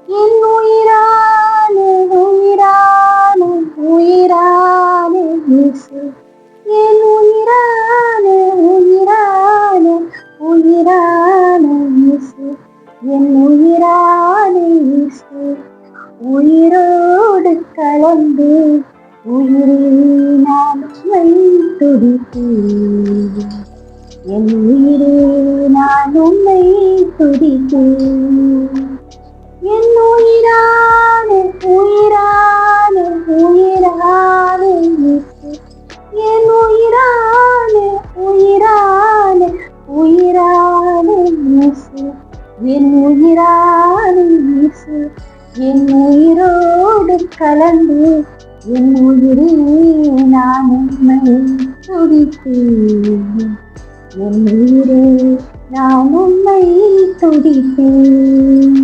என் உயிரான உயிரான உயிரான இயேசு, என் உயிரான உயிரான உயிரான இயேசு, என் உயிரான இயேசு, உயிரோடு கலந்து உயிரே நான் உம்மை துதித்தேன். என் உயிரே நான் உம்மை துதித்தேன். என் உயிரான உயிரான உயிரான இயேசு, என் உயிரான உயிரான உயிரான இயேசு, என் உயிரான இயேசு, என் உயிரோடு கலந்து என் உயிரே நான் உம்மை துதித்தேன். என் உயிரே நான் உம்மை துதித்தேன்.